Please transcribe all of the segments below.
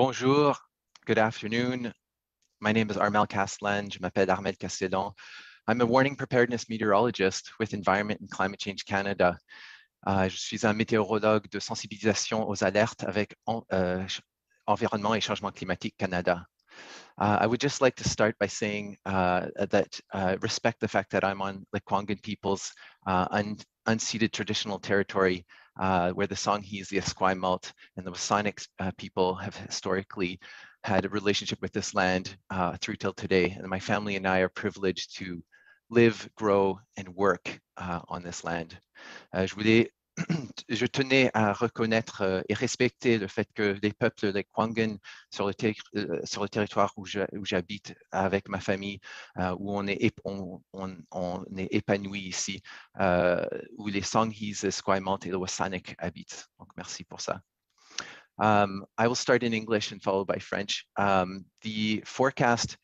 Bonjour, good afternoon. My name is Armel Castellan. Je m'appelle Armel Castellan. I'm a warning preparedness meteorologist with Environment and Climate Change Canada. Je suis un météorologue de sensibilisation aux alertes avec Environnement et Changement Climatique Canada. I would just like to start by saying that respect the fact that I'm on Lekwungen people's unceded traditional territory where the Songhees, the Esquimalt, and the Wasanic people have historically had a relationship with this land through till today. And my family and I are privileged to live, grow, and work on this land. Je tenais à reconnaître et respecter le fait que les peuples Lekwungen sur le territoire où j'habite avec ma famille, où on est épanoui ici, où les Songhees, Esquimalt et le Wasanic habitent. Donc, merci pour ça. I will start in English and followed by French. The forecast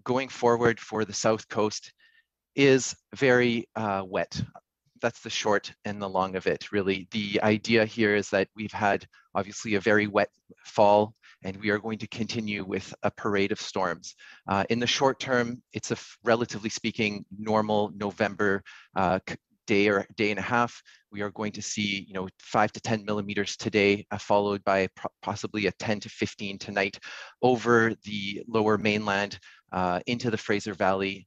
going forward for the South Coast is very wet. That's the short and the long of it, really. The idea here is that we've had obviously a very wet fall, and we are going to continue with a parade of storms. In the short term, it's a relatively speaking normal November day or day and a half. We are going to see 5 to 10 millimeters today, followed by possibly a 10 to 15 tonight over the lower mainland into the Fraser Valley.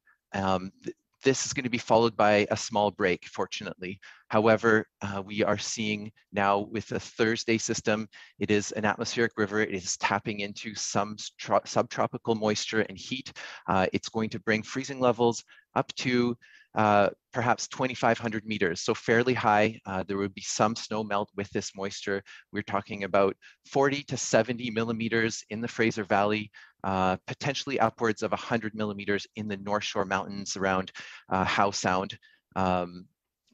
This is going to be followed by a small break, fortunately. However, we are seeing now with the Thursday system, it is an atmospheric river. It is tapping into some subtropical moisture and heat. It's going to bring freezing levels up to perhaps 2,500 meters, so fairly high. There would be some snow melt with this moisture. We're talking about 40 to 70 millimeters in the Fraser Valley, potentially upwards of 100 millimeters in the North Shore Mountains around Howe Sound.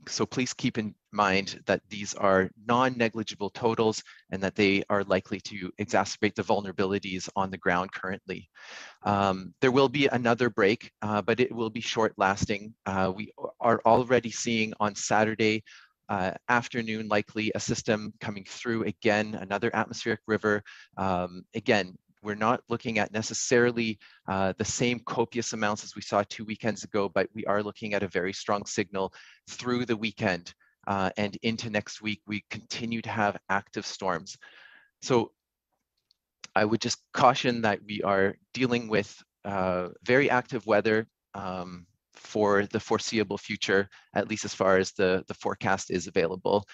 So please keep in mind that these are non-negligible totals and that they are likely to exacerbate the vulnerabilities on the ground currently. There will be another break, but it will be short-lasting. We are already seeing on Saturday afternoon likely a system coming through again, another atmospheric river. Again, we're not looking at necessarily the same copious amounts as we saw 2 weekends ago, but we are looking at a very strong signal through the weekend and into next week. We continue to have active storms. So I would just caution that we are dealing with very active weather for the foreseeable future, at least as far as the forecast is available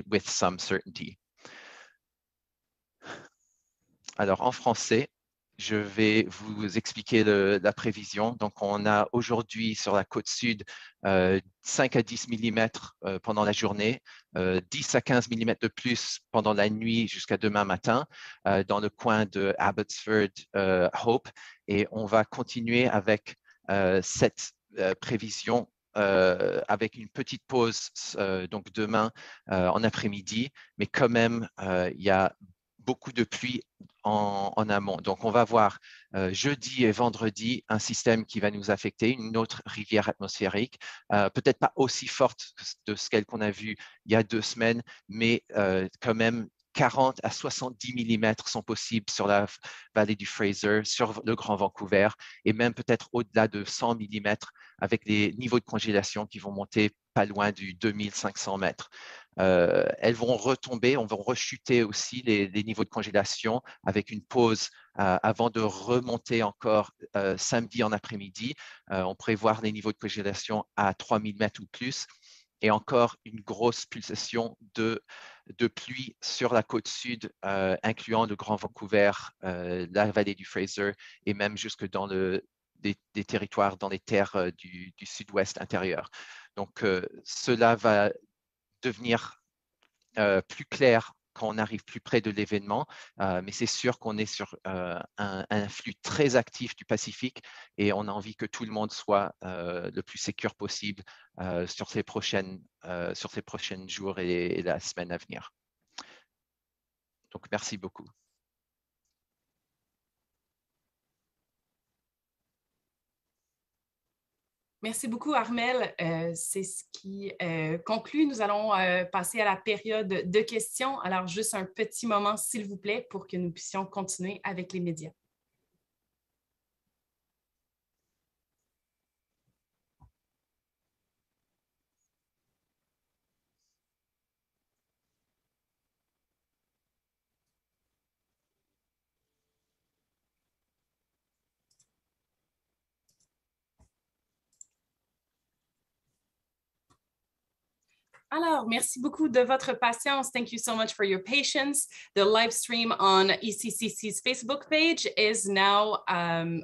with some certainty. Alors, en français, je vais vous expliquer la prévision. Donc, on a aujourd'hui sur la côte sud 5 à 10 mm pendant la journée, 10 à 15 mm de plus pendant la nuit jusqu'à demain matin dans le coin de Abbotsford, Hope. Et on va continuer avec cette prévision avec une petite pause donc demain en après-midi. Mais quand même, il y a beaucoup de pluie en amont. Donc, on va voir jeudi et vendredi un système qui va nous affecter, une autre rivière atmosphérique, peut-être pas aussi forte de ce qu'on a vu il y a 2 semaines, mais quand même 40 à 70 mm sont possibles sur la vallée du Fraser, sur le Grand Vancouver, et même peut-être au-delà de 100 mm avec les niveaux de congélation qui vont monter pas loin du 2500 mètres. Elles vont retomber, on va rechuter aussi les niveaux de congélation avec une pause avant de remonter encore samedi en après-midi. On prévoit les niveaux de congélation à 3000 mètres ou plus et encore une grosse pulsation de pluie sur la côte sud, incluant le Grand Vancouver, la vallée du Fraser et même jusque dans des territoires dans les terres du sud-ouest intérieur. Donc, cela va devenir plus clair quand on arrive plus près de l'événement, mais c'est sûr qu'on est sur un flux très actif du Pacifique et on a envie que tout le monde soit le plus sécure possible sur ces prochains jours et la semaine à venir. Donc, merci beaucoup. Merci beaucoup, Armel. C'est ce qui conclut. Nous allons passer à la période de questions. Alors, juste un petit moment, s'il vous plaît, pour que nous puissions continuer avec les médias. Alors, merci beaucoup de votre patience. Thank you so much for your patience. The live stream on ECCC's Facebook page is now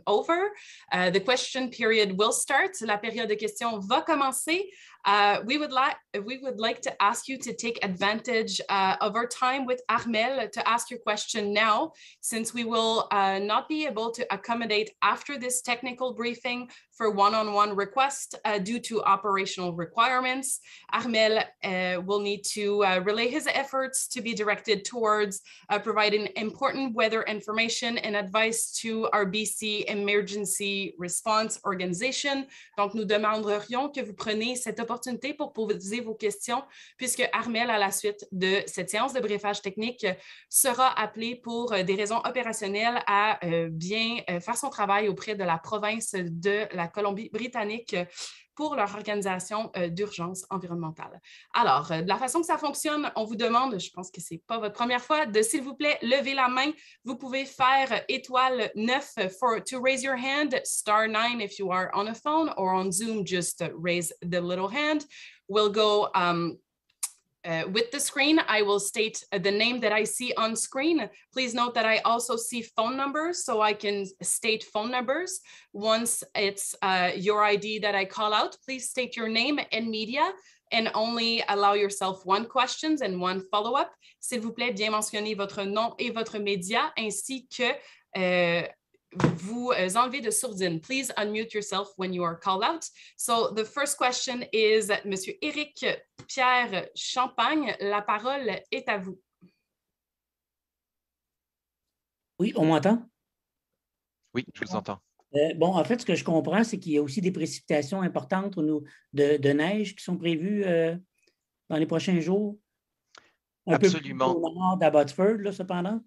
over. The question period will start. La période de questions va commencer. We would like to ask you to take advantage of our time with Armel to ask your question now, since we will not be able to accommodate after this technical briefing for one-on-one requests due to operational requirements. Armel will need to relay his efforts to be directed towards providing important weather information and advice to our BC Emergency Response Organization. Donc, nous demanderions que vous preniez cette opportunité pour poser vos questions, puisque Armel, à la suite de cette séance de briefage technique, sera appelé pour des raisons opérationnelles à bien faire son travail auprès de la province de la Colombie-Britannique pour leur organisation d'urgence environnementale. Alors, de la façon que ça fonctionne, on vous demande, je pense que ce n'est pas votre première fois, de s'il vous plaît, lever la main. Vous pouvez faire étoile 9 to raise your hand, star 9 if you are on a phone, or on Zoom, just raise the little hand. We'll go with the screen. I will state the name that I see on screen. Please note that I also see phone numbers, so I can state phone numbers. Once it's your ID that I call out, please state your name and media, and only allow yourself one question and one follow-up. S'il vous plaît, bien mentionner votre nom et votre média, ainsi que vous enlevez de sourdine. Please unmute yourself when you are called out. So the first question is Monsieur Éric Pierre Champagne. La parole est à vous. Oui, on m'entend? Oui, je vous entends. Bon, en fait, ce que je comprends, c'est qu'il y a aussi des précipitations importantes de neige qui sont prévues dans les prochains jours. Absolument. Peu plus au nord d'Abbotsford, là, cependant.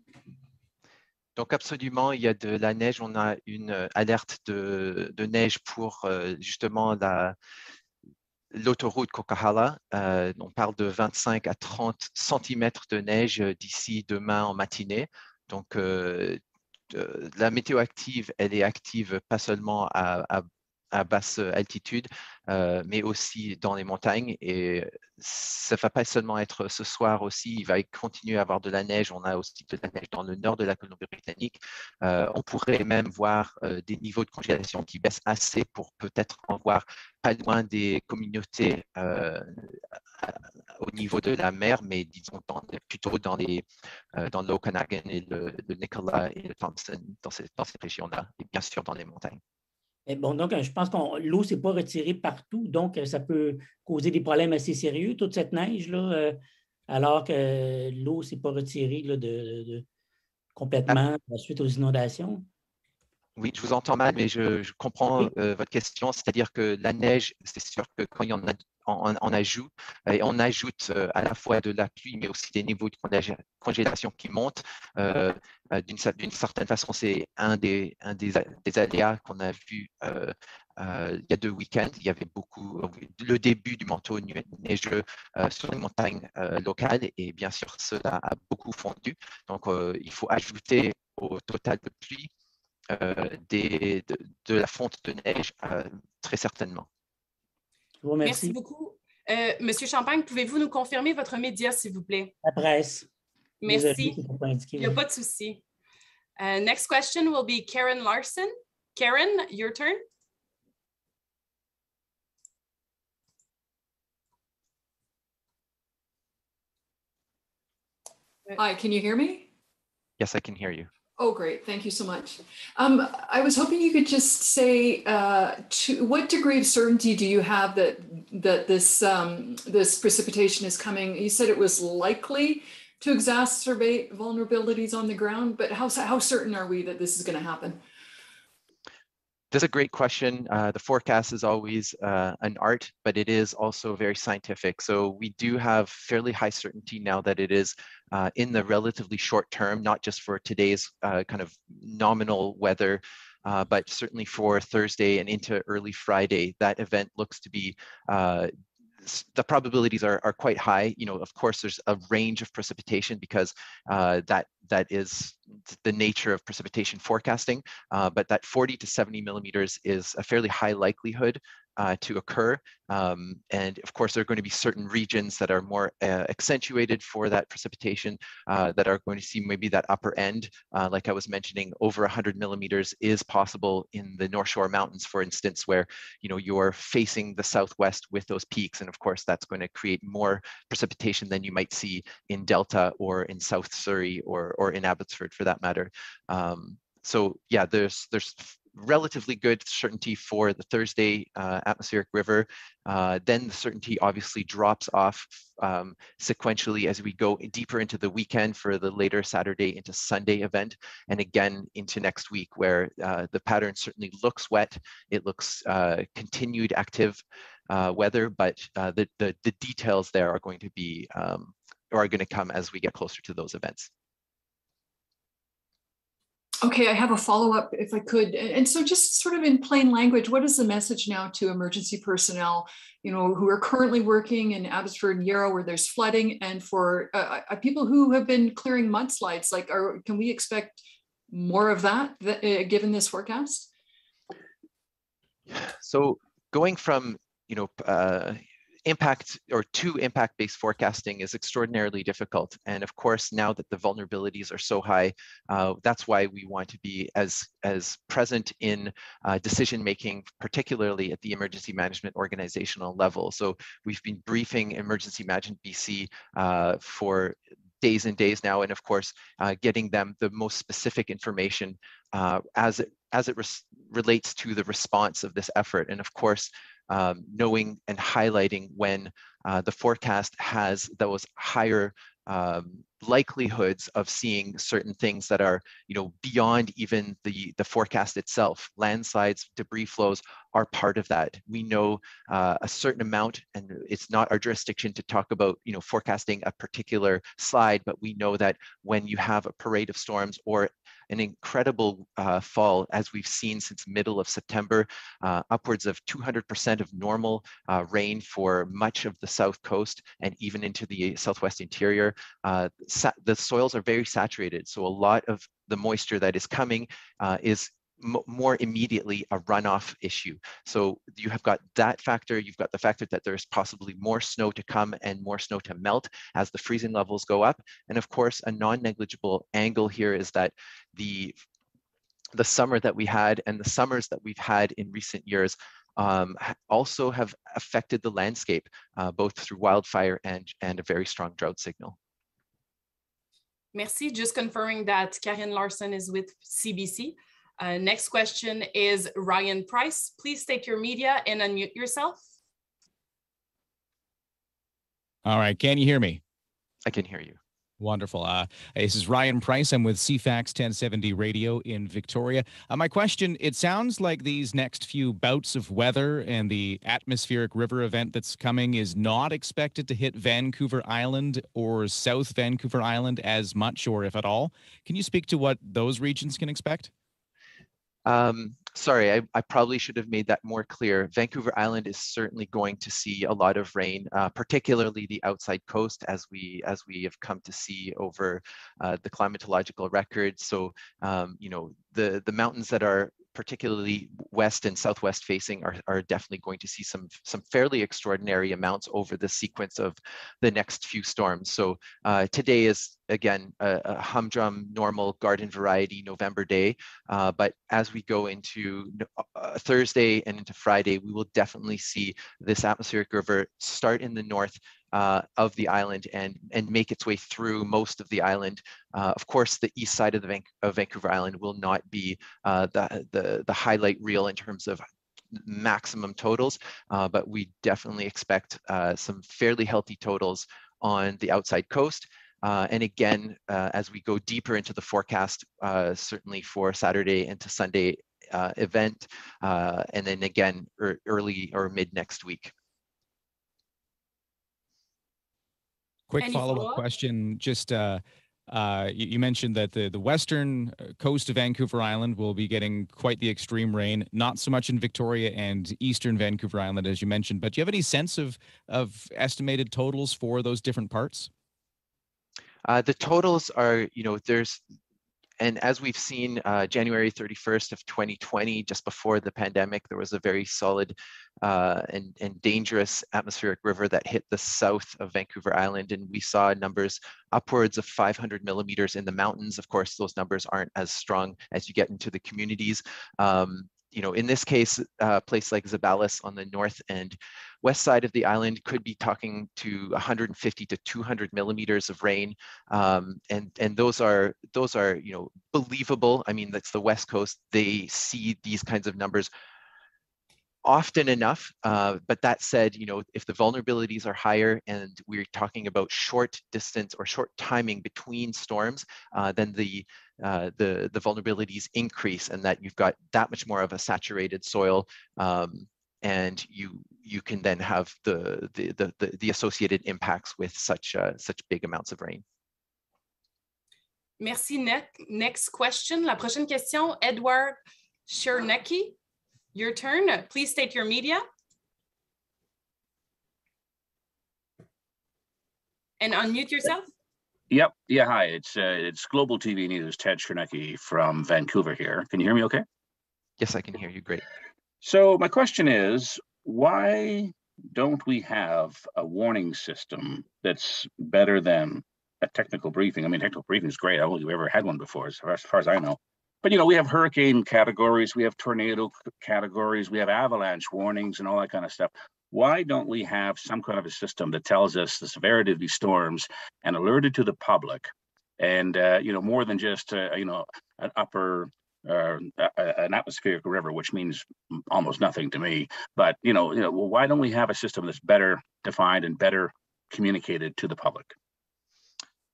Donc, absolument, il y a de la neige. On a une alerte de neige pour justement l'autoroute Coquihalla. On parle de 25 à 30 cm de neige d'ici demain en matinée. Donc, la météo active, elle est active pas seulement à basse altitude, mais aussi dans les montagnes. Et ça ne va pas seulement être ce soir aussi, il va continuer à avoir de la neige. On a aussi de la neige dans le nord de la Colombie-Britannique. On pourrait même voir des niveaux de congélation qui baissent assez pour peut-être en voir pas loin des communautés au niveau de la mer, mais disons plutôt dans l'Okanagan et le Nicola et le Thompson, dans ces régions-là, et bien sûr dans les montagnes. Et bon, donc, je pense que l'eau ne s'est pas retirée partout, donc ça peut causer des problèmes assez sérieux, toute cette neige-là, alors que l'eau ne s'est pas retirée là, complètement suite aux inondations. Oui, je vous entends mal, mais je comprends votre question. C'est-à-dire que la neige, c'est sûr que quand il y en a, on ajoute, et on ajoute à la fois de la pluie, mais aussi des niveaux de congélation qui montent. D'une certaine façon, c'est un des aléas qu'on a vu il y a 2 week-ends. Il y avait le début du manteau neigeux sur les montagnes locales, et bien sûr, cela a beaucoup fondu. Donc, il faut ajouter au total de pluie de la fonte de neige, très certainement. Je vous remercie. Merci beaucoup. Monsieur Champagne, pouvez-vous nous confirmer votre média, s'il vous plaît? La presse. Merci. Désolé, il n'y a pas de souci. Next question will be Karen Larson. Karen, your turn. Hi, can you hear me? Yes, I can hear you. Oh, great. Thank you so much. I was hoping you could just say to what degree of certainty do you have that this precipitation is coming? You said it was likely to exacerbate vulnerabilities on the ground, but how certain are we that this is going to happen? That's a great question. The forecast is always an art, but it is also very scientific. So we do have fairly high certainty now that it is in the relatively short term, not just for today's kind of nominal weather, but certainly for Thursday and into early Friday. That event looks to be the probabilities are quite high. You know, of course, there's a range of precipitation because that is the nature of precipitation forecasting, but that 40 to 70 millimeters is a fairly high likelihood to occur. And of course, there are going to be certain regions that are more accentuated for that precipitation that are going to see maybe that upper end. Like I was mentioning, over 100 millimeters is possible in the North Shore Mountains, for instance, where you're facing the southwest with those peaks. And of course, that's going to create more precipitation than you might see in Delta or in South Surrey or in Abbotsford for that matter. So yeah, there's relatively good certainty for the Thursday atmospheric river. Then the certainty obviously drops off sequentially as we go deeper into the weekend for the later Saturday into Sunday event, and again into next week, where the pattern certainly looks wet. It looks continued active weather, but the details there are going to be are going to come as we get closer to those events. Okay, I have a follow-up if I could. And so just sort of in plain language, what is the message now to emergency personnel, who are currently working in Abbotsford and Yarrow where there's flooding, and for people who have been clearing mudslides? Like, can we expect more of that given this forecast? So going from, impact or to impact-based forecasting is extraordinarily difficult. And of course, now that the vulnerabilities are so high, that's why we want to be as present in decision-making, particularly at the emergency management organizational level. So we've been briefing Emergency Management BC for days and days now, and of course, getting them the most specific information as it relates to the response of this effort. And of course, knowing and highlighting when the forecast has those higher likelihoods of seeing certain things that are, beyond even the forecast itself. Landslides, debris flows are part of that. We know a certain amount, and it's not our jurisdiction to talk about, forecasting a particular slide, but we know that when you have a parade of storms or an incredible fall, as we've seen since middle of September, upwards of 200% of normal rain for much of the south coast and even into the southwest interior. The soils are very saturated, so a lot of the moisture that is coming is more immediately a runoff issue. So you have got that factor. You've got the factor that there's possibly more snow to come and more snow to melt as the freezing levels go up. And of course, a non-negligible angle here is that the summer that we had and the summers that we've had in recent years also have affected the landscape, both through wildfire and a very strong drought signal. Merci. Just confirming that Karen Larson is with CBC. Next question is Ryan Price. Please state your media and unmute yourself. All right. Can you hear me? I can hear you. Wonderful. This is Ryan Price. I'm with CFAX 1070 Radio in Victoria. My question, it sounds like these next few bouts of weather and the atmospheric river event that's coming is not expected to hit Vancouver Island or South Vancouver Island as much, or if at all. Can you speak to what those regions can expect? Sorry, I probably should have made that more clear. Vancouver Island is certainly going to see a lot of rain, particularly the outside coast, as we have come to see over the climatological records. So, the mountains that are particularly west and southwest facing are definitely going to see some fairly extraordinary amounts over the sequence of the next few storms. So today is, again, a humdrum, normal garden variety November day. But as we go into Thursday and into Friday, we will definitely see this atmospheric river start in the north of the island and make its way through most of the island. Of course, the east side of Vancouver Island will not be the highlight reel in terms of maximum totals, but we definitely expect some fairly healthy totals on the outside coast. And again, as we go deeper into the forecast, certainly for Saturday into Sunday event, and then again early or mid next week. Quick follow-up question. Just you mentioned that the western coast of Vancouver Island will be getting quite the extreme rain, not so much in Victoria and eastern Vancouver Island, as you mentioned, but do you have any sense of estimated totals for those different parts? The totals are, and as we've seen, January 31st of 2020, just before the pandemic, there was a very solid and dangerous atmospheric river that hit the south of Vancouver Island, and we saw numbers upwards of 500 millimeters in the mountains. Of course, those numbers aren't as strong as you get into the communities. In this case, a place like Zabalis on the north and west side of the island could be talking to 150 to 200 millimeters of rain, and those are believable. I mean, that's the West Coast. They see these kinds of numbers often enough, but that said, if the vulnerabilities are higher and we're talking about short distance or short timing between storms, then the vulnerabilities increase, and that you've got that much more of a saturated soil, and you can then have the associated impacts with such big amounts of rain. Merci. Next question. La prochaine question, Edward Chernecki. Your turn. Please state your media. And unmute yourself. Yep. Yeah. Hi. It's Global TV News. Ted Chernecki from Vancouver here. Can you hear me okay? Yes, I can hear you great. So my question is, why don't we have a warning system that's better than a technical briefing? I mean, technical briefing is great. I don't think we've ever had one before, as far as I know. But, we have hurricane categories, we have tornado categories, we have avalanche warnings and all that kind of stuff. Why don't we have some kind of a system that tells us the severity of these storms and alerted to the public, and, more than just, an atmospheric river, which means almost nothing to me. But, why don't we have a system that's better defined and better communicated to the public?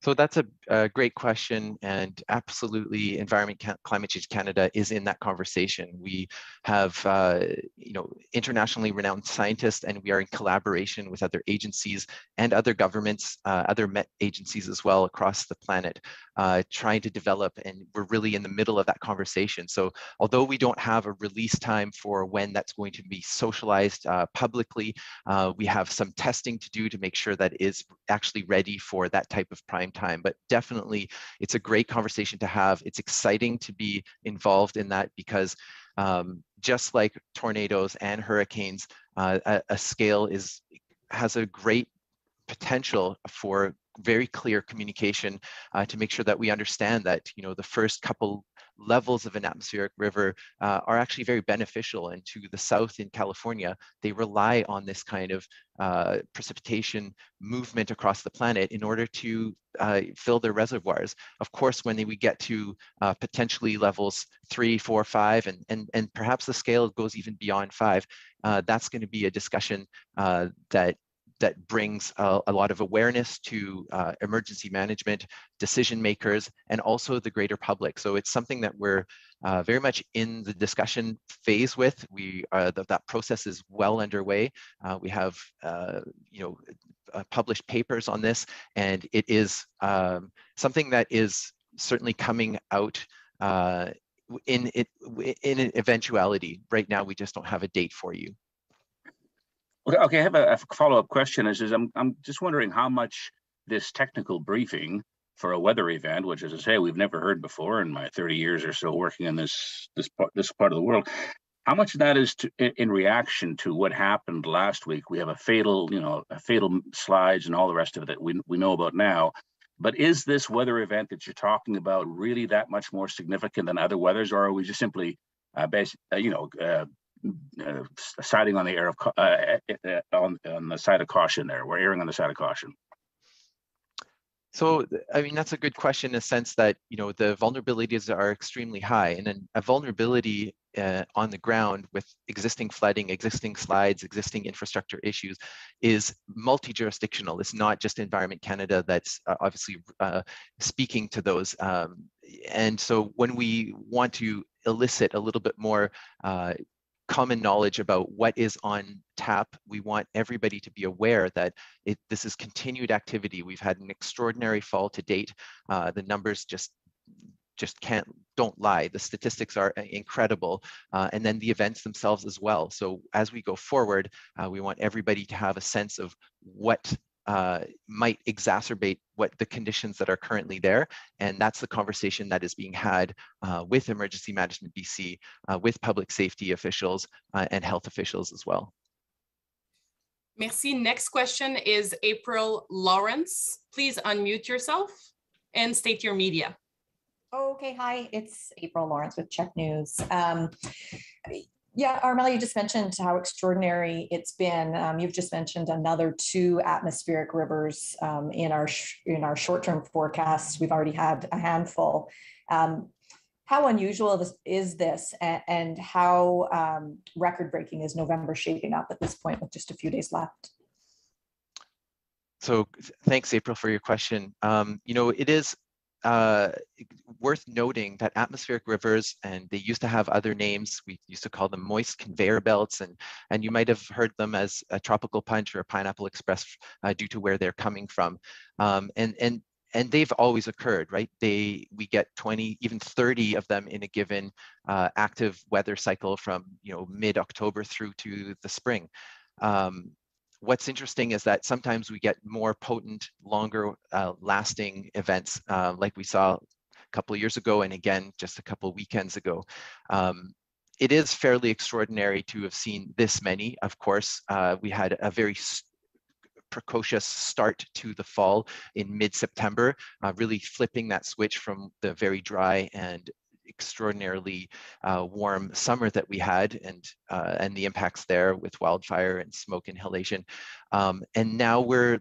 So that's a great question, and absolutely, Environment Climate Change Canada is in that conversation. We have, internationally renowned scientists, and we are in collaboration with other agencies and other governments, other Met agencies as well across the planet, trying to develop, and we're really in the middle of that conversation. So although we don't have a release time for when that's going to be socialized publicly, we have some testing to do to make sure that it is actually ready for that type of prime time. But definitely, it's a great conversation to have. It's exciting to be involved in that because just like tornadoes and hurricanes, a scale has a great potential for very clear communication to make sure that we understand that the first couple levels of an atmospheric river are actually very beneficial, and to the south in California, they rely on this kind of precipitation movement across the planet in order to fill their reservoirs. Of course, when we get to potentially levels 3, 4, 5, and perhaps the scale goes even beyond 5, that's going to be a discussion that brings a lot of awareness to emergency management, decision makers, and also the greater public. So it's something that we're very much in the discussion phase with. That process is well underway. We have published papers on this, and it is something that is certainly coming out in an eventuality. Right now, we just don't have a date for you. Okay, I have a follow-up question. I'm just wondering how much this technical briefing for a weather event, which, as I say, we've never heard before in my 30 years or so working in this part of the world, how much of that is in reaction to what happened last week? We have a fatal slides and all the rest of it that we know about now. But is this weather event that you're talking about really that much more significant than other weathers, or are we just simply siding on the air of on the side of caution there? We're erring on the side of caution. So, I mean, that's a good question in the sense that, the vulnerabilities are extremely high, and then a vulnerability on the ground with existing flooding, existing slides, existing infrastructure issues is multi-jurisdictional. It's not just Environment Canada that's obviously speaking to those. And so when we want to elicit a little bit more common knowledge about what is on tap. We want everybody to be aware that this is continued activity. We've had an extraordinary fall to date. The numbers just don't lie. The statistics are incredible, and then the events themselves as well. So as we go forward, we want everybody to have a sense of what might exacerbate what the conditions that are currently there. And that's the conversation that is being had with Emergency Management BC, with public safety officials and health officials as well. Merci. Next question is April Lawrence. Please unmute yourself and state your media. Okay, hi, it's April Lawrence with Czech News. Yeah, Armel, you just mentioned how extraordinary it's been. You've just mentioned another 2 atmospheric rivers in our short-term forecasts. We've already had a handful. How unusual is this, and how record-breaking is November shaping up at this point with just a few days left? So thanks, April, for your question. You know, it is worth noting that atmospheric rivers, and they used to have other names. We used to call them moist conveyor belts, and you might have heard them as a tropical punch or a pineapple express due to where they're coming from. And they've always occurred, right? We get 20, even 30 of them in a given active weather cycle from, you know, mid-October through to the spring. What's interesting is that sometimes we get more potent, longer lasting events like we saw a couple of years ago, and again, just a couple of weekends ago. It is fairly extraordinary to have seen this many. Of course, we had a very precocious start to the fall in mid-September, really flipping that switch from the very dry and extraordinarily warm summer that we had, and the impacts there with wildfire and smoke inhalation. And now we're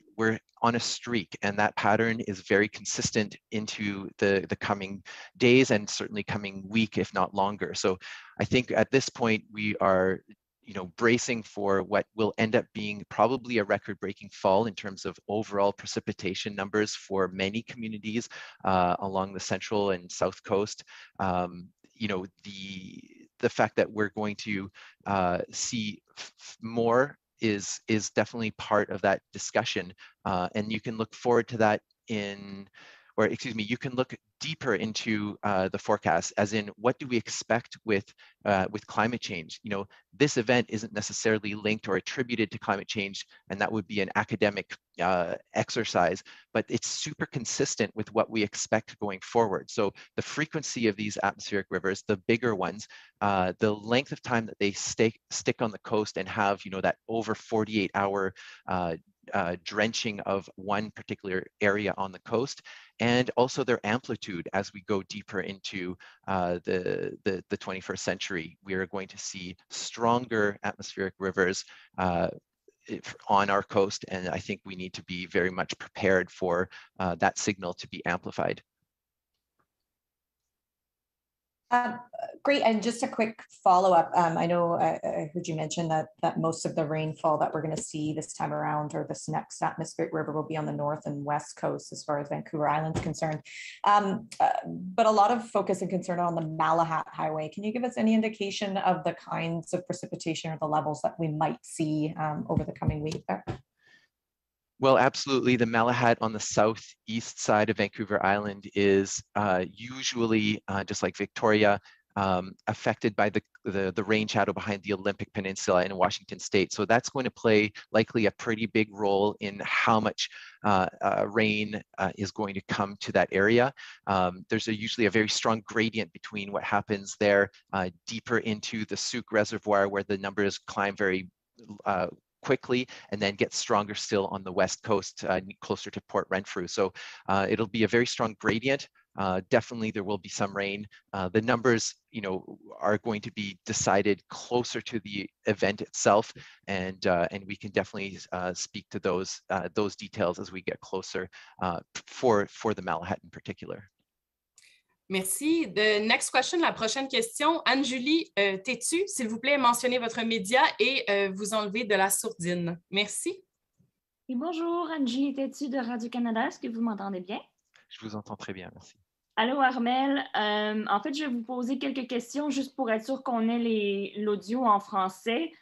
on a streak, and that pattern is very consistent into the coming days and certainly coming week, if not longer. So I think at this point we are, you know, bracing for what will end up being probably a record-breaking fall in terms of overall precipitation numbers for many communities along the central and south coast. You know, the fact that we're going to see more is definitely part of that discussion, and you can look forward to that you can look deeper into the forecast, as in what do we expect with climate change. You know, this event isn't necessarily linked or attributed to climate change, and that would be an academic exercise, but it's super consistent with what we expect going forward. So the frequency of these atmospheric rivers, the bigger ones, the length of time that they stick on the coast and have, you know, that over 48-hour drenching of one particular area on the coast, and also their amplitude as we go deeper into the 21st century. We are going to see stronger atmospheric rivers on our coast, and I think we need to be very much prepared for that signal to be amplified. Great, and just a quick follow-up. I know I heard you mention that most of the rainfall that we're going to see this time around, or this next atmospheric river, will be on the north and west coast as far as Vancouver Island's concerned. But a lot of focus and concern on the Malahat Highway. Can you give us any indication of the kinds of precipitation or the levels that we might see over the coming week there? Well, absolutely. The Malahat on the southeast side of Vancouver Island is usually, just like Victoria, affected by the rain shadow behind the Olympic Peninsula in Washington State. So that's going to play likely a pretty big role in how much rain is going to come to that area. There's usually a very strong gradient between what happens there deeper into the Souk Reservoir, where the numbers climb very quickly, and then get stronger still on the west coast, closer to Port Renfrew. So it'll be a very strong gradient. Definitely there will be some rain. The numbers, you know, are going to be decided closer to the event itself, and we can definitely speak to those details as we get closer for the Malahat in particular. Merci. The next question, la prochaine question. Anne-Julie Tétu, s'il vous plaît, mentionnez votre média et vous enlevez de la sourdine. Merci. Et bonjour, Anne-Julie Tétu de Radio-Canada. Est-ce que vous m'entendez bien? Je vous entends très bien, merci. Allô, Armel. En fait, je vais vous poser quelques questions juste pour être sûr qu'on ait l'audio en français.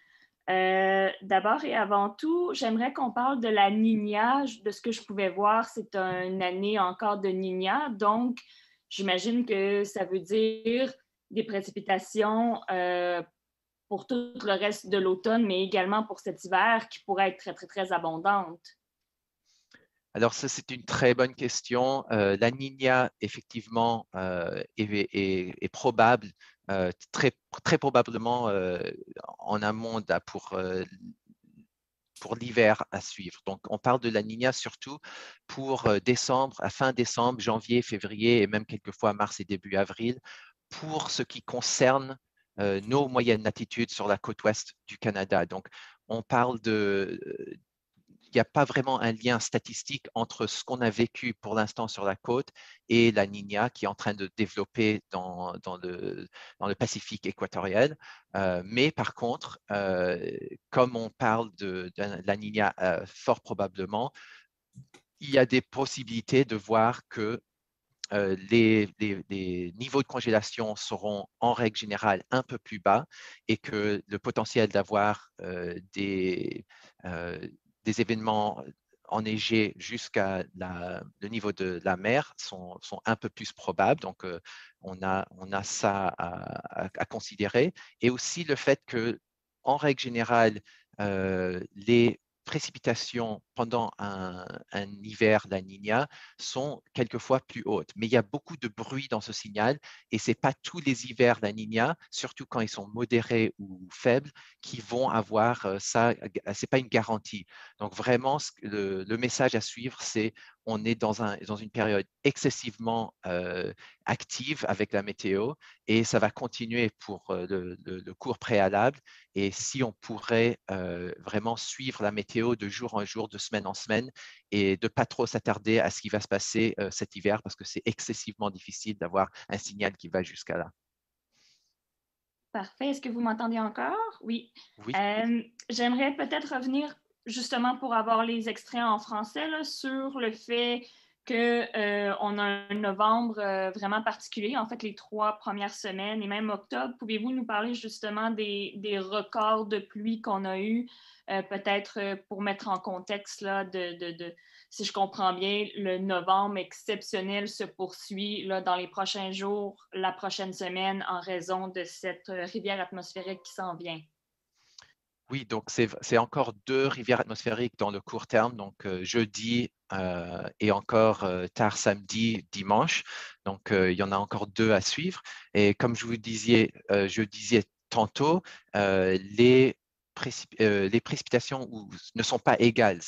D'abord et avant tout, j'aimerais qu'on parle de la Niña. De ce que je pouvais voir, c'est une année encore de Niña. Donc, j'imagine que ça veut dire des précipitations pour tout le reste de l'automne, mais également pour cet hiver qui pourrait être très, très, très abondante. Alors, ça, c'est une très bonne question. La Niña, effectivement, est probable, très, très probablement en amont pour l'hiver à suivre. Donc, on parle de la Niña surtout pour décembre, à fin décembre, janvier, février et même quelquefois mars et début avril, pour ce qui concerne nos moyennes latitudes sur la côte ouest du Canada. Donc, on parle il n'y a pas vraiment un lien statistique entre ce qu'on a vécu pour l'instant sur la côte et la Niña qui est en train de développer dans le Pacifique équatorial. Mais par contre, comme on parle de la Niña fort probablement, il y a des possibilités de voir que les niveaux de congélation seront en règle générale un peu plus bas et que le potentiel d'avoir des événements enneigés jusqu'à le niveau de la mer sont un peu plus probables. Donc, on a ça à considérer. Et aussi le fait que, en règle générale, les précipitations pendant un hiver La Niña sont quelquefois plus hautes. Mais il y a beaucoup de bruit dans ce signal et ce n'est pas tous les hivers La Niña, surtout quand ils sont modérés ou faibles, qui vont avoir ça. Ce n'est pas une garantie. Donc vraiment, le message à suivre, c'est on est dans une période excessivement active avec la météo et ça va continuer pour le cours préalable. Et si on pourrait vraiment suivre la météo de jour en jour, de semaine en semaine et de ne pas trop s'attarder à ce qui va se passer cet hiver parce que c'est excessivement difficile d'avoir un signal qui va jusqu'à là. Parfait. Est-ce que vous m'entendez encore? Oui. Oui. J'aimerais peut-être revenir justement pour avoir les extraits en français là, sur le fait qu'on a un novembre vraiment particulier, en fait les 3 premières semaines et même octobre. Pouvez-vous nous parler justement des records de pluie qu'on a eus, peut-être pour mettre en contexte là, si je comprends bien, le novembre exceptionnel se poursuit là, dans les prochains jours, la prochaine semaine, en raison de cette rivière atmosphérique qui s'en vient. Oui, donc c'est encore 2 rivières atmosphériques dans le court terme, donc jeudi et encore tard samedi, dimanche. Donc, il y en a encore 2 à suivre. Et comme je disais tantôt, les précipitations ne sont pas égales.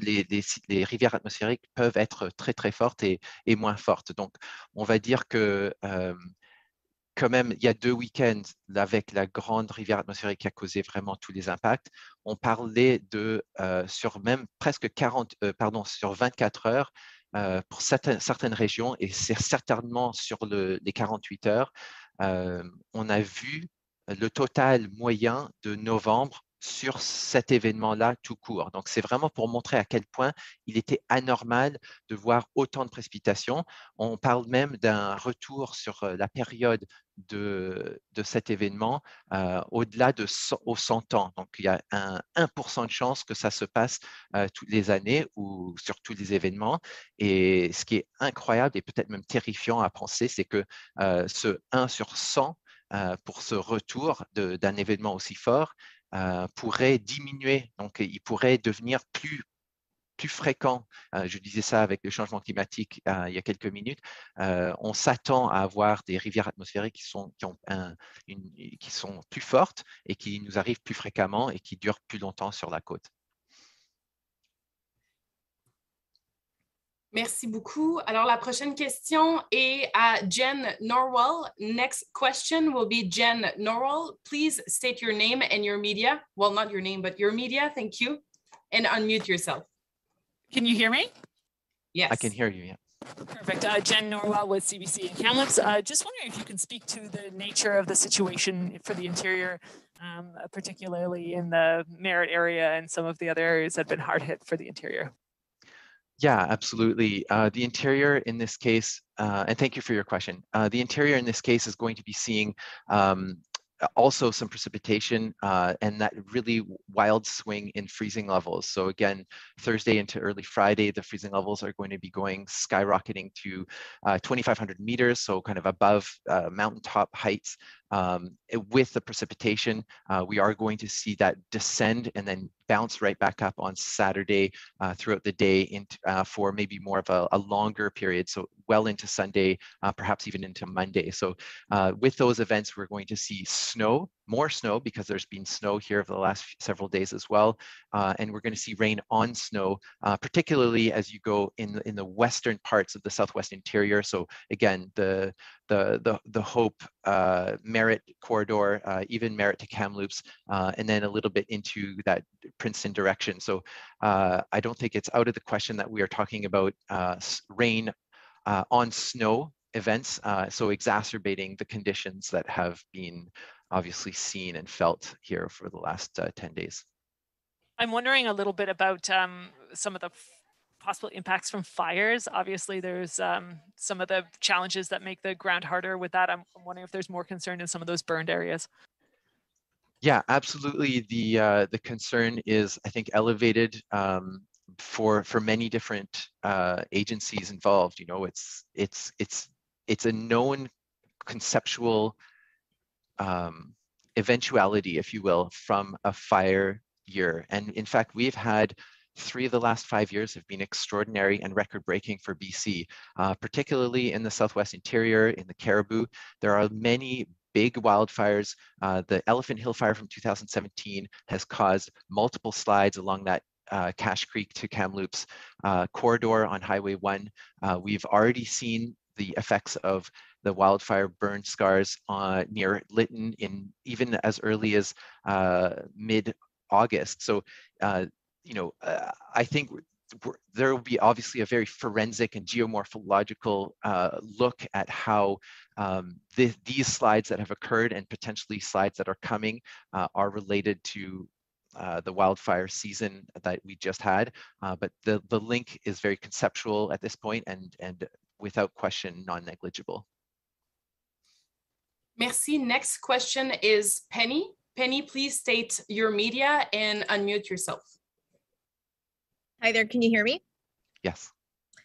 Les rivières atmosphériques peuvent être très, très fortes et moins fortes. Donc, on va dire que quand même, il y a 2 week-ends avec la grande rivière atmosphérique qui a causé vraiment tous les impacts. On parlait sur même presque sur 24 heures pour certaines régions et c'est certainement sur les 48 heures. On a vu le total moyen de novembre sur cet événement-là tout court. Donc, c'est vraiment pour montrer à quel point il était anormal de voir autant de précipitations. On parle même d'un retour sur la période de cet événement au-delà aux 100 ans. Donc, il y a un 1% de chance que ça se passe toutes les années ou sur tous les événements. Et ce qui est incroyable et peut-être même terrifiant à penser, c'est que ce 1 sur 100 pour ce retour d'un événement aussi fort pourrait diminuer. Donc, il pourrait devenir plus fréquent. Je disais ça avec le changement climatique il y a quelques minutes. On s'attend à avoir des rivières atmosphériques qui sont plus fortes et qui nous arrivent plus fréquemment et qui durent plus longtemps sur la côte. Merci beaucoup. Alors, la prochaine question est à Jen Norwell. Next question will be Jen Norwell. Please state your name and your media. Well, not your name, but your media. Thank you. And unmute yourself. Can you hear me? Yes. I can hear you, yeah. Perfect. Jen Norwell with CBC in Kamloops. Just wondering if you can speak to the nature of the situation for the interior, particularly in the Merritt area and some of the other areas that have been hard hit for the interior. Yeah, absolutely. The interior in this case, and thank you for your question. The interior in this case is going to be seeing also some precipitation and that really wild swing in freezing levels. So again, Thursday into early Friday, the freezing levels are going to be going skyrocketing to 2,500 meters, so kind of above mountaintop heights. With the precipitation, we are going to see that descend and then bounce right back up on Saturday throughout the day into, for maybe more of a longer period, so well into Sunday, perhaps even into Monday. So with those events, we're going to see snow, more snow, because there's been snow here over the last several days as well. And we're going to see rain on snow, particularly as you go in the western parts of the southwest interior. So again, the Hope, Merritt corridor, even Merritt to Kamloops, and then a little bit into that Princeton direction. So I don't think it's out of the question that we are talking about rain on snow events, so exacerbating the conditions that have been obviously seen and felt here for the last 10 days. I'm wondering a little bit about some of the possible impacts from fires. Obviously, there's some of the challenges that make the ground harder with that. I'm wondering if there's more concern in some of those burned areas. Yeah, absolutely. The concern is, I think, elevated for many different agencies involved. You know, it's a known conceptual eventuality, if you will, from a fire year. And in fact, we've had 3 of the last 5 years have been extraordinary and record-breaking for BC, particularly in the southwest interior, in the Caribou. There are many big wildfires. The Elephant Hill fire from 2017 has caused multiple slides along that Cache Creek to Kamloops corridor on Highway 1. We've already seen the effects of the wildfire burn scars near Lytton in even as early as mid-August. So, you know, I think there will be obviously a very forensic and geomorphological look at how these slides that have occurred and potentially slides that are coming are related to the wildfire season that we just had. But the link is very conceptual at this point and without question, non-negligible. Merci. Next question is Penny. Penny, please state your media and unmute yourself. Hi there, can you hear me? Yes.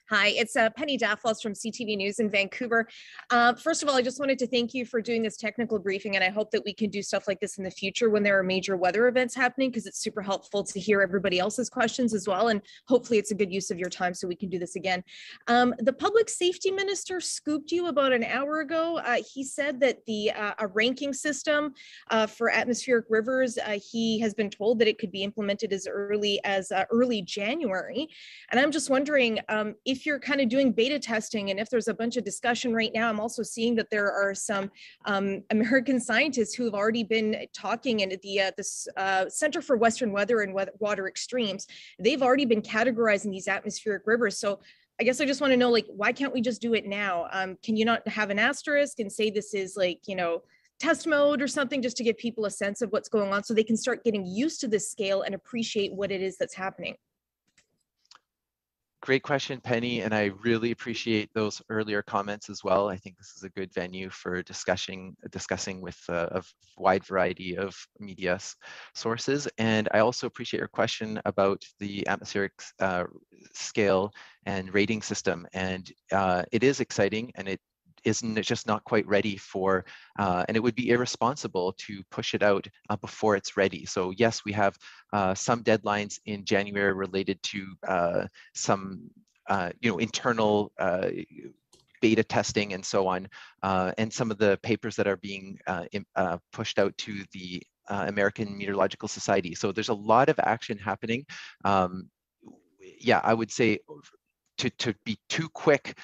Hi, it's Penny Dafflos from CTV News in Vancouver. First of all, I just wanted to thank you for doing this technical briefing, and I hope that we can do stuff like this in the future when there are major weather events happening, because it's super helpful to hear everybody else's questions as well, and hopefully it's a good use of your time so we can do this again. The public safety minister scooped you about an hour ago. He said that a ranking system for atmospheric rivers, he has been told that it could be implemented as early January. And I'm just wondering if you're kind of doing beta testing, and if there's a bunch of discussion right now. I'm also seeing that there are some American scientists who have already been talking, and the Center for Western Weather and Water Extremes, they've already been categorizing these atmospheric rivers. So I guess I just want to know, like, why can't we just do it now? Can you not have an asterisk and say this is, like, you know, test mode or something, just to give people a sense of what's going on so they can start getting used to this scale and appreciate what it is that's happening? Great question, Penny, and I really appreciate those earlier comments as well. I think this is a good venue for discussing with a wide variety of media sources. And I also appreciate your question about the atmospheric scale and rating system. And it is exciting, and it isn't just not quite ready for, and it would be irresponsible to push it out before it's ready. So yes, we have some deadlines in January related to some, you know, internal beta testing and so on, and some of the papers that are being pushed out to the American Meteorological Society. So there's a lot of action happening. Yeah, I would say to be too quick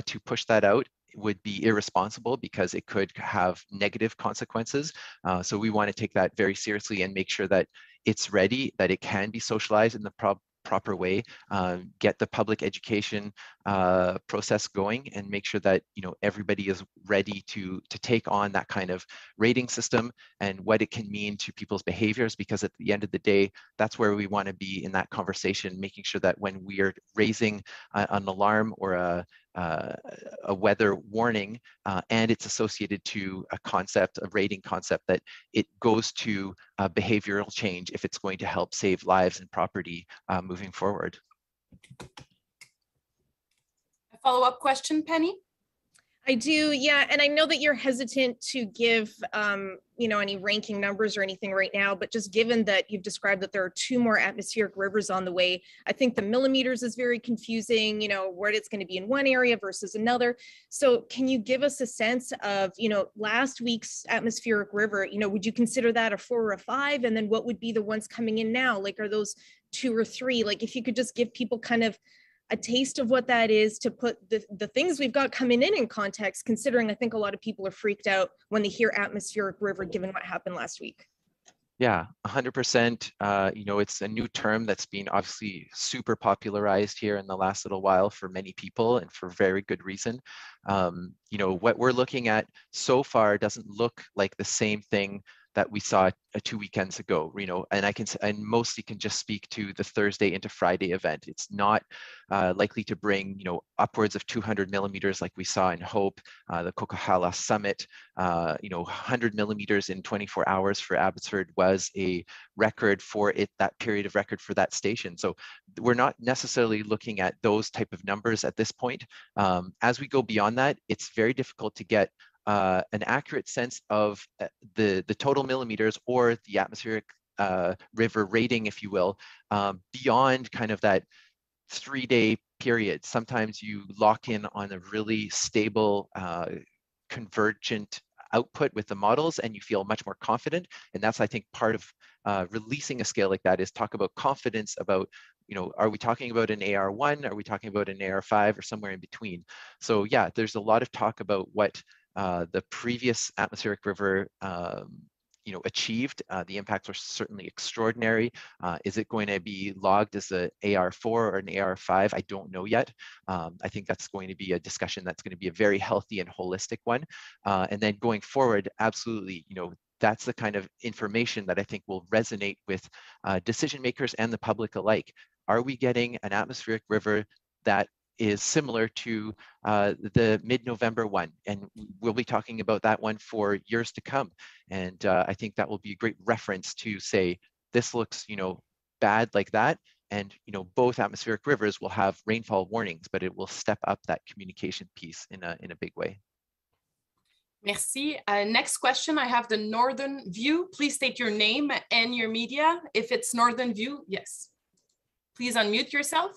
to push that out would be irresponsible, because it could have negative consequences. So we want to take that very seriously and make sure that it's ready, that it can be socialized in the proper way, get the public education process going, and make sure that everybody is ready to take on that kind of rating system and what it can mean to people's behaviors, because at the end of the day, that's where we want to be in that conversation, making sure that when we are raising an alarm or a weather warning and it's associated to a rating concept, that it goes to behavioral change if it's going to help save lives and property moving forward. A follow-up question, Penny? I do, yeah, and I know that you're hesitant to give, any ranking numbers or anything right now, but just given that you've described that there are 2 more atmospheric rivers on the way, I think the millimeters is very confusing, where it's going to be in one area versus another. So can you give us a sense of, last week's atmospheric river, would you consider that a 4 or a 5? And then what would be the ones coming in now? Like, are those 2 or 3? Like, if you could just give people kind of a taste of what that is, to put the things we've got coming in context, considering I think a lot of people are freaked out when they hear atmospheric river, given what happened last week. Yeah, 100%. It's a new term that's been obviously super popularized here in the last little while for many people, and for very good reason. What we're looking at so far doesn't look like the same thing that we saw 2 weekends ago, and mostly can just speak to the Thursday into Friday event. It's not likely to bring, upwards of 200 millimeters like we saw in Hope, the Coquihalla Summit. 100 millimeters in 24 hours for Abbotsford was a record for that period of record for that station. So we're not necessarily looking at those type of numbers at this point. As we go beyond that, it's very difficult to get an accurate sense of the total millimeters or the atmospheric river rating, if you will, beyond kind of that 3-day period. Sometimes you lock in on a really stable, convergent output with the models, and you feel much more confident. And that's, I think, part of releasing a scale like that, is talk about confidence about, are we talking about an AR1? Are we talking about an AR5, or somewhere in between? So yeah, there's a lot of talk about what the previous atmospheric river achieved. The impacts were certainly extraordinary. Is it going to be logged as an AR4 or an AR5? I don't know yet. I think that's going to be a discussion that's going to be a very healthy and holistic one. And then going forward, absolutely, that's the kind of information that I think will resonate with decision makers and the public alike. Are we getting an atmospheric river that is similar to the mid-November one? And we'll be talking about that one for years to come. And I think that will be a great reference to say, this looks, bad like that. And, both atmospheric rivers will have rainfall warnings, but it will step up that communication piece in a big way. Merci. Next question, I have the Northern View. Please state your name and your media. If it's Northern View, yes. Please unmute yourself.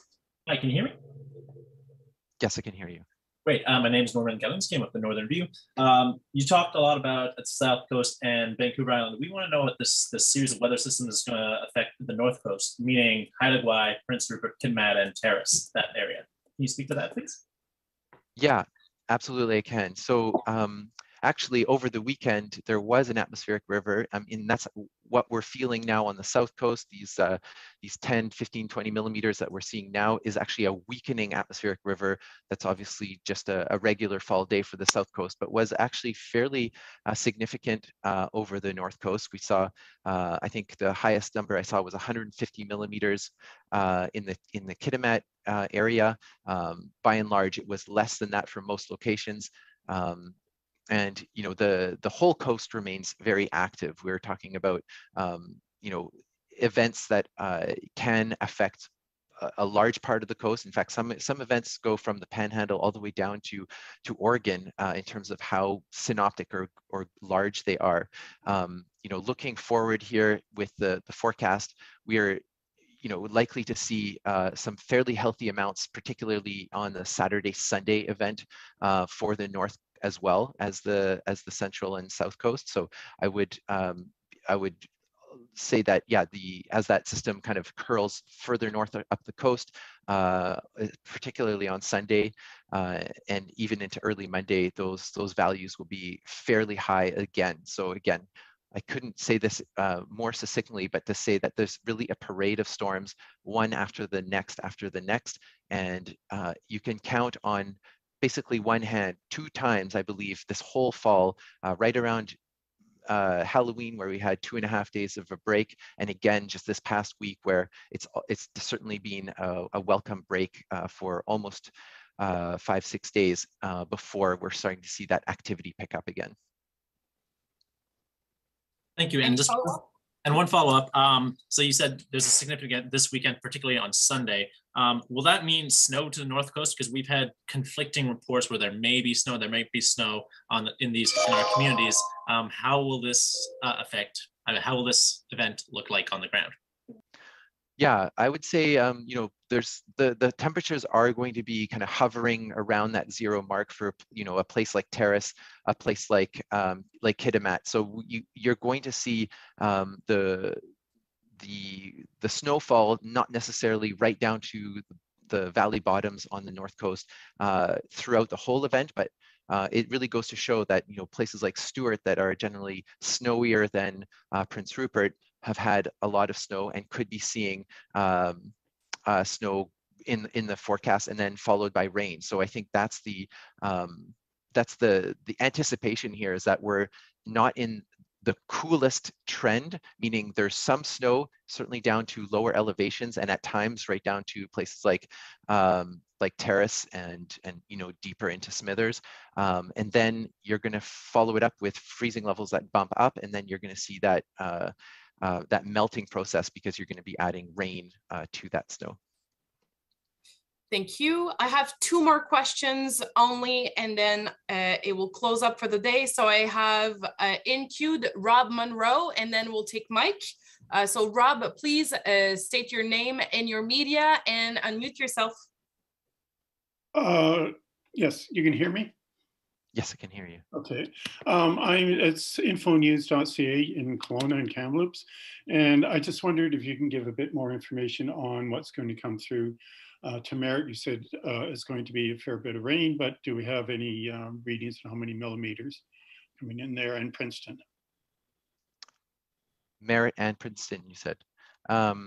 Hi, can you hear me? Yes, I can hear you. Great. My name is Norman Gellings, came up the Northern View. You talked a lot about the South Coast and Vancouver Island. We want to know what this series of weather systems is going to affect the North Coast, meaning Haida Gwaii, Prince Rupert, Kitimat, and Terrace, that area. Can you speak to that, please? Yeah, absolutely, I can. So actually, over the weekend, there was an atmospheric river, and that's what we're feeling now on the South Coast. These 10, 15, 20 millimeters that we're seeing now is actually a weakening atmospheric river. That's obviously just a regular fall day for the South Coast, but was actually fairly significant over the North Coast. We saw, I think the highest number I saw was 150 millimeters in the Kitimat area. By and large, it was less than that for most locations. And the whole coast remains very active. We're talking about events that can affect a large part of the coast. In fact, some events go from the Panhandle all the way down to Oregon in terms of how synoptic or large they are. Looking forward here with the forecast, we are likely to see some fairly healthy amounts, particularly on the Saturday-Sunday event for the North as well as the Central and South Coast. So I would say that, yeah, as that system kind of curls further north up the coast, particularly on Sunday and even into early Monday, those values will be fairly high again. So again, I couldn't say this more succinctly, but to say that there's really a parade of storms, one after the next, and you can count on basically one hand 2 times, I believe, this whole fall, right around Halloween, where we had 2.5 days of a break, and again just this past week where it's certainly been a welcome break for almost 5-6 days before we're starting to see that activity pick up again. Thank you. And just one follow-up. So you said there's a significant this weekend, particularly on Sunday. Will that mean snow to the North Coast? Because we've had conflicting reports where there may be snow, in our communities. How will this how will this event look like on the ground? Yeah, I would say, you know, there's the temperatures are going to be kind of hovering around that 0 mark for, you know, a place like Terrace, a place like Kitimat. So you're going to see the snowfall not necessarily right down to the valley bottoms on the North Coast throughout the whole event, but it really goes to show that, you know, places like Stewart that are generally snowier than Prince Rupert have had a lot of snow and could be seeing snow in the forecast, and then followed by rain. So I think that's the anticipation here, is that we're not in the coolest trend, meaning there's some snow certainly down to lower elevations, and at times right down to places like Terrace and you know, deeper into Smithers, and then you're going to follow it up with freezing levels that bump up, and then you're going to see that that melting process, because you're going to be adding rain to that snow. Thank you. I have 2 more questions only, and then it will close up for the day. So I have in queued Rob Monroe, and then we'll take Mike. So Rob, please state your name and your media and unmute yourself. Yes, you can hear me? Yes, I can hear you. Okay. It's infonews.ca in Kelowna and Kamloops. And I just wondered if you can give a bit more information on what's going to come through to Merritt. You said it's going to be a fair bit of rain, but do we have any readings on how many millimeters coming in there, and Princeton? Merritt and Princeton, you said. Let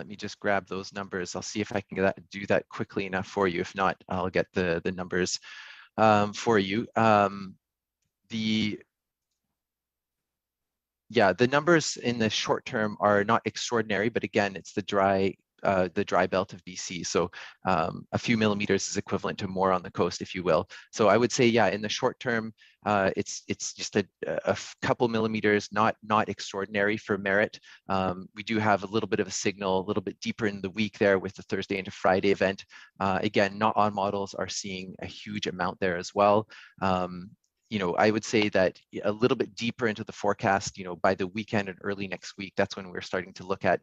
me just grab those numbers. I'll see if I can do that quickly enough for you. If not, I'll get the numbers for you. The numbers in the short term are not extraordinary, but again, it's the dry belt of BC. So a few millimeters is equivalent to more on the coast, if you will. So I would say, yeah, in the short term, it's just a couple millimeters, not extraordinary for Merritt. We do have a little bit of a signal a little bit deeper in the week there with the Thursday into Friday event. Again, not all models are seeing a huge amount there as well. You know, I would say that a little bit deeper into the forecast, you know, by the weekend and early next week, that's when we're starting to look at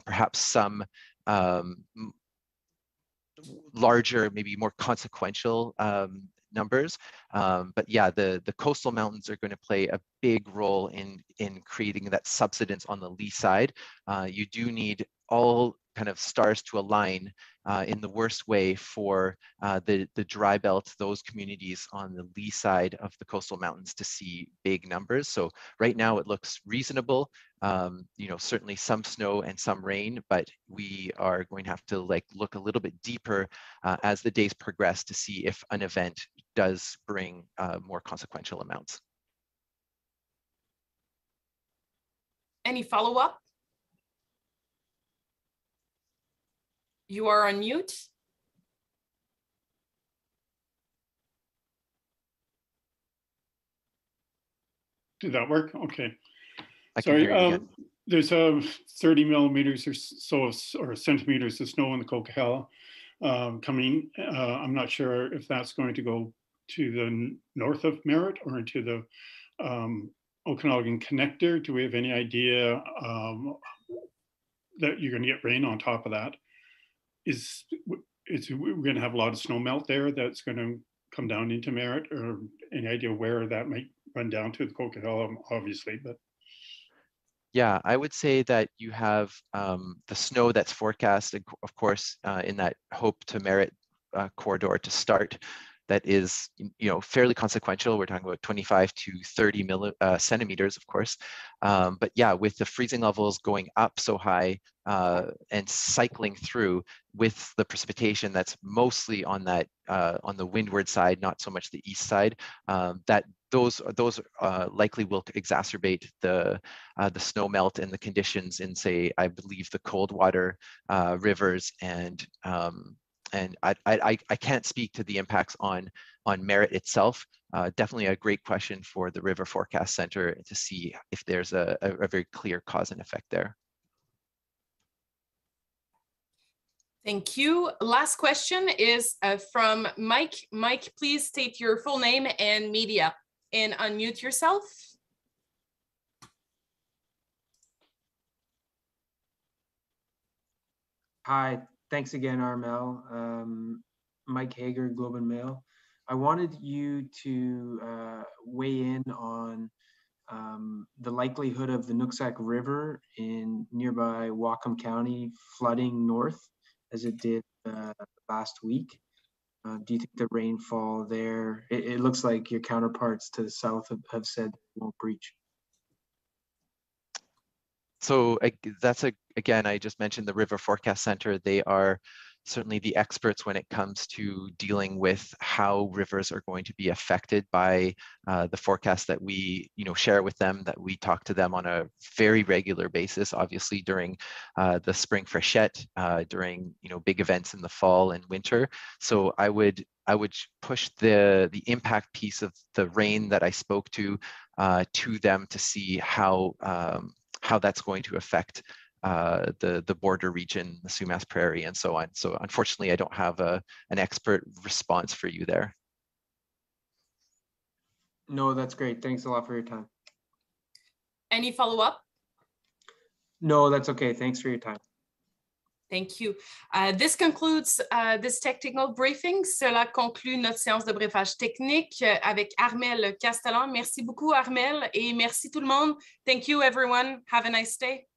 perhaps some larger, maybe more consequential numbers. But yeah, the coastal mountains are going to play a big role in creating that subsidence on the lee side. You do need all kind of stars to align in the worst way for the dry belt, those communities on the lee side of the coastal mountains, to see big numbers. So right now it looks reasonable. You know, certainly some snow and some rain, but we are going to have to look a little bit deeper as the days progress to see if an event does bring more consequential amounts. Any follow-up? You are on mute. Did that work? Okay. Sorry, there's 30 millimeters or so, or centimeters of snow in the Coquihalla coming. I'm not sure if that's going to go to the north of Merritt or into the Okanagan connector. Do we have any idea that you're going to get rain on top of that? We're going to have a lot of snow melt there that's going to come down into Merritt, or any idea where that might run down to? The Coquihalla, obviously, but. Yeah, I would say that you have the snow that's forecast, of course, in that Hope to Merritt corridor to start. that is, fairly consequential. We're talking about 25 to 30 centimeters, of course. But yeah, with the freezing levels going up so high and cycling through with the precipitation that's mostly on that on the windward side, not so much the east side, that those likely will exacerbate the snow melt and the conditions in, say, I believe the cold water rivers and I can't speak to the impacts on Merritt itself. Definitely a great question for the River Forecast Center to see if there's a very clear cause and effect there. Thank you. Last question is from Mike. Mike, please state your full name and media and unmute yourself. Hi, thanks again, Armel. Mike Hager, Globe and Mail. I wanted you to weigh in on the likelihood of the Nooksack River in nearby Whatcom County flooding north as it did last week. Do you think the rainfall there, it looks like your counterparts to the south have said it won't breach? So that's again, I just mentioned the River Forecast Center. They are certainly the experts when it comes to dealing with how rivers are going to be affected by the forecast that we share with them, that we talk to them on a very regular basis, obviously during the spring freshet, during big events in the fall and winter. So I would push the impact piece of the rain that I spoke to them to see how that's going to affect the border region, the Sumas Prairie, and so on. So unfortunately, I don't have an expert response for you there. No, that's great. Thanks a lot for your time. Any follow-up? No, that's okay. Thanks for your time. Thank you. This concludes this technical briefing. Cela conclut notre séance de briefage technique avec Armel Castellan. Merci beaucoup, Armel, et merci tout le monde. Thank you, everyone. Have a nice day.